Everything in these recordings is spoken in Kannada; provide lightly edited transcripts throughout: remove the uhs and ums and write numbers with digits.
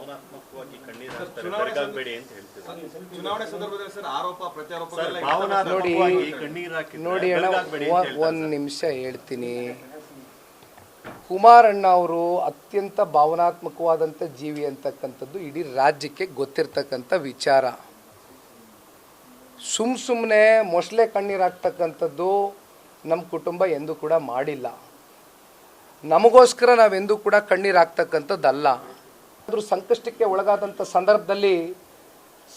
ಭಾವನಾತ್ಮಕವಾಗಿ ಕಣ್ಣೀರು ಹಾಕ್ತಾರೆ, ಬೆರಗಾಗಬೇಡಿ ಅಂತ ಹೇಳ್ತಿದ್ದಾರೆ. ಚುನಾವಣೆ ಸಂದರ್ಭದಲ್ಲಿ ಸರ್ ಆರೋಪ ಪ್ರತ್ಯಾರೋಪ ನೋಡಿ ಅಣ್ಣ, ಒಂದು ನಿಮಿಷ ಹೇಳ್ತೀನಿ. ಕುಮಾರಣ್ಣ ಅವರು ಅತ್ಯಂತ ಭಾವನಾತ್ಮಕವಾದಂಥ ಜೀವಿ ಅಂತಕ್ಕಂಥದ್ದು ಇಡೀ ರಾಜ್ಯಕ್ಕೆ ಗೊತ್ತಿರ್ತಕ್ಕಂಥ ವಿಚಾರ. ಸುಮ್ಮನೆ ಮೊಸಳೆ ಕಣ್ಣೀರು ಹಾಕ್ತಕ್ಕಂಥದ್ದು ನಮ್ಮ ಕುಟುಂಬ ಎಂದೂ ಕೂಡ ಮಾಡಿಲ್ಲ. ನಮಗೋಸ್ಕರ ನಾವೆಂದೂ ಕೂಡ ಕಣ್ಣೀರು ಹಾಕ್ತಕ್ಕಂಥದ್ದಲ್ಲ. ಆದರೂ ಸಂಕಷ್ಟಕ್ಕೆ ಒಳಗಾದಂಥ ಸಂದರ್ಭದಲ್ಲಿ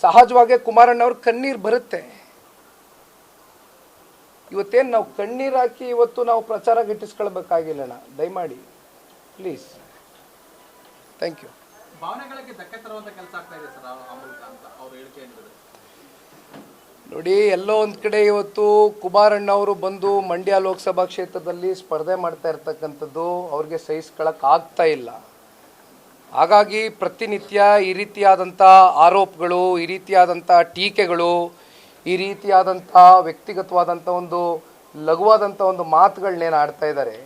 ಸಹಜವಾಗಿ ಕುಮಾರಣ್ಣವ್ರ ಕಣ್ಣೀರು ಬರುತ್ತೆ. ಇವತ್ತೇನು ನಾವು ಕಣ್ಣೀರು ಹಾಕಿ ಇವತ್ತು ನಾವು ಪ್ರಚಾರ ಗಿಟ್ಟಿಸ್ಕೊಳ್ಬೇಕಾಗಿಲ್ಲಣ್ಣ, ದಯಮಾಡಿ ಪ್ಲೀಸ್. Thank you. ಭಾವನೆಗಳಿಗೆ ಧಕ್ಕೆ ತರುವಂತ ಕೆಲಸ ಆಗ್ತಾ ಇದೆ ಸರ್ ಆ ಮೂಲಕ ಅಂತ ಅವರು ಹೇಳಿಕೆ ನೀಡಿದರು. ನೋಡಿ, ಎಲ್ಲೋ ಒಂದು ಕಡೆ ಇವತ್ತು ಕುಮಾರಣ್ಣವರು ಬಂದು ಮಂಡ್ಯ ಲೋಕಸಭಾ ಕ್ಷೇತ್ರದಲ್ಲಿ ಸ್ಪರ್ಧೆ ಮಾಡ್ತಾ ಇರ್ತಕ್ಕಂಥದ್ದು ಅವ್ರಿಗೆ ಸಹಿಸ್ಕೊಳ್ಳೋಕೆ ಆಗ್ತಾ ಇಲ್ಲ. ಹಾಗಾಗಿ ಪ್ರತಿನಿತ್ಯ ಈ ರೀತಿಯಾದಂಥ ಆರೋಪಗಳು, ಈ ರೀತಿಯಾದಂಥ ಟೀಕೆಗಳು, ಈ ರೀತಿಯಾದಂಥ ವ್ಯಕ್ತಿಗತವಾದಂಥ ಒಂದು ಲಘುವಾದಂಥ ಒಂದು ಮಾತುಗಳನ್ನೇನು ಆಡ್ತಾ ಇದ್ದಾರೆ,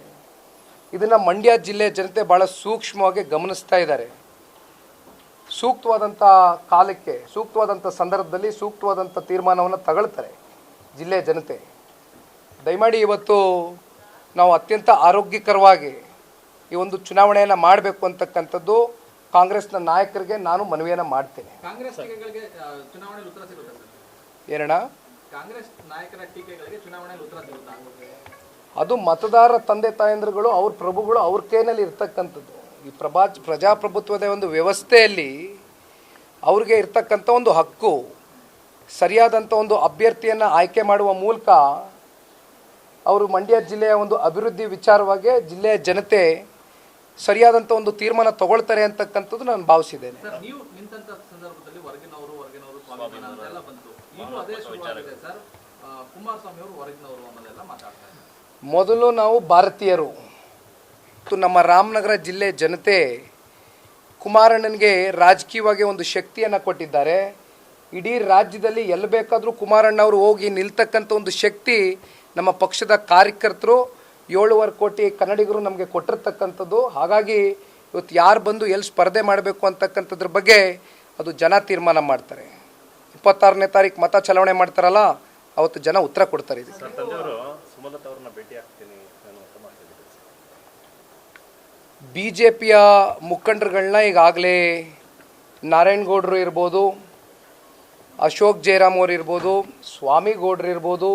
ಇದನ್ನು ಮಂಡ್ಯ ಜಿಲ್ಲೆಯ ಜನತೆ ಭಾಳ ಸೂಕ್ಷ್ಮವಾಗಿ ಗಮನಿಸ್ತಾ ಇದ್ದಾರೆ. ಸೂಕ್ತವಾದಂಥ ಕಾಲಕ್ಕೆ, ಸೂಕ್ತವಾದಂಥ ಸಂದರ್ಭದಲ್ಲಿ ಸೂಕ್ತವಾದಂಥ ತೀರ್ಮಾನವನ್ನು ತಗೊಳ್ತಾರೆ ಜಿಲ್ಲೆಯ ಜನತೆ. ದಯಮಾಡಿ ಇವತ್ತು ನಾವು ಅತ್ಯಂತ ಆರೋಗ್ಯಕರವಾಗಿ ಈ ಒಂದು ಚುನಾವಣೆಯನ್ನು ಮಾಡಬೇಕು ಅಂತಕ್ಕಂಥದ್ದು ಕಾಂಗ್ರೆಸ್ನ ನಾಯಕರಿಗೆ ನಾನು ಮನವಿಯನ್ನು ಮಾಡ್ತೇನೆ. ಕಾಂಗ್ರೆಸ್ ಟೀಕೆಗಳಿಗೆ ಚುನಾವಣೆಯಲ್ಲಿ ಉತ್ತರ ಸಿಗುತ್ತೆ ಸರ್? ಏನಣ್ಣ? ಕಾಂಗ್ರೆಸ್ ನಾಯಕರ ಟೀಕೆಗಳಿಗೆ ಚುನಾವಣೆಯಲ್ಲಿ ಉತ್ತರ ಸಿಗುತ್ತಾ? ಅದು ಮತದಾರರ ತಂದೆ ತಾಯಂದ್ರುಗಳು, ಅವ್ರ ಪ್ರಭುಗಳು ಅವ್ರ ಕೈನಲ್ಲಿ ಇರ್ತಕ್ಕಂಥದ್ದು. ಈ ಪ್ರಜಾಪ್ರಭುತ್ವದ ಒಂದು ವ್ಯವಸ್ಥೆಯಲ್ಲಿ ಅವ್ರಿಗೆ ಇರ್ತಕ್ಕಂಥ ಒಂದು ಹಕ್ಕು, ಸರಿಯಾದಂಥ ಒಂದು ಅಭ್ಯರ್ಥಿಯನ್ನು ಆಯ್ಕೆ ಮಾಡುವ ಮೂಲಕ ಅವರು ಮಂಡ್ಯ ಜಿಲ್ಲೆಯ ಒಂದು ಅಭಿವೃದ್ಧಿ ವಿಚಾರವಾಗಿ ಜಿಲ್ಲೆಯ ಜನತೆ ಸರಿಯಾದಂಥ ಒಂದು ತೀರ್ಮಾನ ತಗೊಳ್ತಾರೆ ಅಂತಕ್ಕಂಥದ್ದು ನಾನು ಭಾವಿಸಿದ್ದೇನೆ. ನೀವು ನಿಂತ ಸಂದರ್ಭದಲ್ಲಿ ಹೊರಗಿನವರು ಸ್ವಾಭಿಮಾನ ಅಂತೆಲ್ಲ ಬಂತು. ಈಗಲೂ ಅದೇ ಶುರುವಾಗಿದೆ ಸರ್. ಕುಮಾರಸ್ವಾಮಿ ಅವರು ಹೊರಗಿನವರು ಅನ್ನೋದೆಲ್ಲ ಮಾತಾಡ್ತಾರೆ. ಮೊದಲು ನಾವು ಭಾರತೀಯರು, ನಮ್ಮ ರಾಮನಗರ ಜಿಲ್ಲೆ ಜನತೆ ಕುಮಾರಣ್ಣನಿಗೆ ರಾಜಕೀಯವಾಗಿ ಒಂದು ಶಕ್ತಿಯನ್ನು ಕೊಟ್ಟಿದ್ದಾರೆ. ಇಡೀ ರಾಜ್ಯದಲ್ಲಿ ಎಲ್ಲಿ ಬೇಕಾದರೂ ಕುಮಾರಣ್ಣವರು ಹೋಗಿ ನಿಲ್ತಕ್ಕಂಥ ಒಂದು ಶಕ್ತಿ ನಮ್ಮ ಪಕ್ಷದ ಕಾರ್ಯಕರ್ತರು 7.5 ಕೋಟಿ ಕನ್ನಡಿಗರು ನಮಗೆ ಕೊಟ್ಟಿರ್ತಕ್ಕಂಥದ್ದು. ಹಾಗಾಗಿ ಇವತ್ತು ಯಾರು ಬಂದು ಎಲ್ಲಿ ಸ್ಪರ್ಧೆ ಮಾಡಬೇಕು ಅಂತಕ್ಕಂಥದ್ರ ಬಗ್ಗೆ ಅದು ಜನ ತೀರ್ಮಾನ ಮಾಡ್ತಾರೆ. 26ನೇ ತಾರೀಕು ಮತ ಚಲಾವಣೆ ಮಾಡ್ತಾರಲ್ಲ, ಅವತ್ತು ಜನ ಉತ್ತರ ಕೊಡ್ತಾರೆ. BJPಯ ಮುಖಂಡರುಗಳನ್ನ ಈಗಾಗಲೇ ನಾರಾಯಣಗೌಡರು ಇರ್ಬೋದು, ಅಶೋಕ್ ಜಯರಾಮ್ ಅವರು ಇರ್ಬೋದು, ಸ್ವಾಮಿಗೌಡರು ಇರ್ಬೋದು,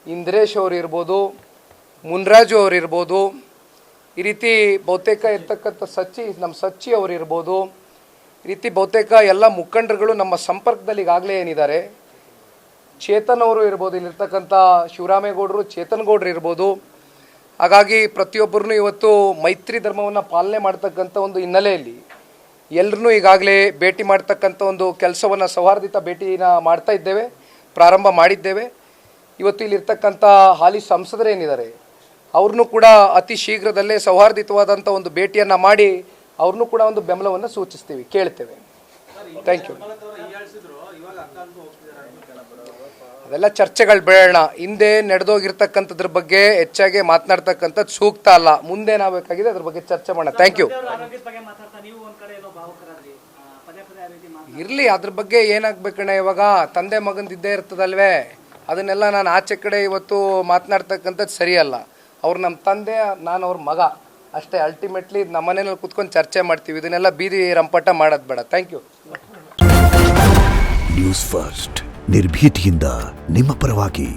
ಇಂದ್ರೇಶ್ ಅವರು ಇರ್ಬೋದು, ಮುನ್ರಾಜು ಅವರು ಇರ್ಬೋದು, ಈ ರೀತಿ ಬಹುತೇಕ ಇರ್ತಕ್ಕಂಥ ನಮ್ಮ ಸಚ್ಚಿ ಅವರು ಇರ್ಬೋದು, ಈ ರೀತಿ ಬಹುತೇಕ ಎಲ್ಲ ಮುಖಂಡರುಗಳು ನಮ್ಮ ಸಂಪರ್ಕದಲ್ಲಿ ಈಗಾಗಲೇ ಏನಿದ್ದಾರೆ. ಚೇತನ್ ಅವರು ಇರ್ಬೋದು, ಇಲ್ಲಿರ್ತಕ್ಕಂಥ ಶಿವರಾಮೇಗೌಡರು, ಚೇತನ್ ಗೌಡರು ಇರ್ಬೋದು. ಹಾಗಾಗಿ ಪ್ರತಿಯೊಬ್ಬರೂ ಇವತ್ತು ಮೈತ್ರಿ ಧರ್ಮವನ್ನು ಪಾಲನೆ ಮಾಡ್ತಕ್ಕಂಥ ಒಂದು ಹಿನ್ನೆಲೆಯಲ್ಲಿ ಎಲ್ಲರನ್ನೂ ಈಗಾಗಲೇ ಭೇಟಿ ಮಾಡ್ತಕ್ಕಂಥ ಒಂದು ಕೆಲಸವನ್ನು, ಸೌಹಾರ್ದಿತ ಭೇಟಿನ ಮಾಡ್ತಾ ಇದ್ದೇವೆ, ಪ್ರಾರಂಭ ಮಾಡಿದ್ದೇವೆ. ಇವತ್ತು ಇಲ್ಲಿರ್ತಕ್ಕಂಥ ಹಾಲಿ ಸಂಸದರೇನಿದ್ದಾರೆ ಅವ್ರನ್ನೂ ಕೂಡ ಅತಿ ಶೀಘ್ರದಲ್ಲೇ ಸೌಹಾರ್ದಿತವಾದಂಥ ಒಂದು ಭೇಟಿಯನ್ನು ಮಾಡಿ ಅವ್ರನ್ನೂ ಕೂಡ ಒಂದು ಬೆಂಬಲವನ್ನು ಸೂಚಿಸ್ತೀವಿ, ಕೇಳ್ತೇವೆ. Thank you. ಅದೆಲ್ಲ ಚರ್ಚೆಗಳು ಬೇಡ. ಹಿಂದೆ ನಡೆದೋಗಿರ್ತಕ್ಕಂಥದ್ರ ಬಗ್ಗೆ ಹೆಚ್ಚಾಗಿ ಮಾತನಾಡ್ತಕ್ಕಂಥದ್ದು ಸೂಕ್ತ ಅಲ್ಲ. ಮುಂದೆ ಏನಾಗಬೇಕಾಗಿದೆ ಅದ್ರ ಬಗ್ಗೆ ಚರ್ಚೆ ಮಾಡೋಣ. Thank you. ಇರಲಿ, ಅದ್ರ ಬಗ್ಗೆ ಏನಾಗಬೇಕಣ್ಣ, ಇವಾಗ ತಂದೆ ಮಗಂದು ಇದ್ದೇ ಇರ್ತದಲ್ವೇ, ಅದನ್ನೆಲ್ಲ ನಾನು ಆಚೆ ಕಡೆ ಇವತ್ತು ಮಾತನಾಡ್ತಕ್ಕಂಥದ್ದು ಸರಿಯಲ್ಲ. ಅವ್ರು ನಮ್ಮ ತಂದೆ, ನಾನು ಅವ್ರ ಮಗ ಅಷ್ಟೇ. ಅಲ್ಟಿಮೇಟ್ಲಿ ನಮ್ಮ ಮನೇಲಿ ಕೂತ್ಕೊಂಡು ಚರ್ಚೆ ಮಾಡ್ತೀವಿ. ಇದನ್ನೆಲ್ಲ ಬೀದಿ ರಂಪಾಟ ಮಾಡೋದು ಬೇಡ. Thank you. ನ್ಯೂಸ್ ಫಸ್ಟ್, ನಿರ್ಭೀತಿಯಿಂದ ನಿಮ್ಮ ಪರವಾಗಿ.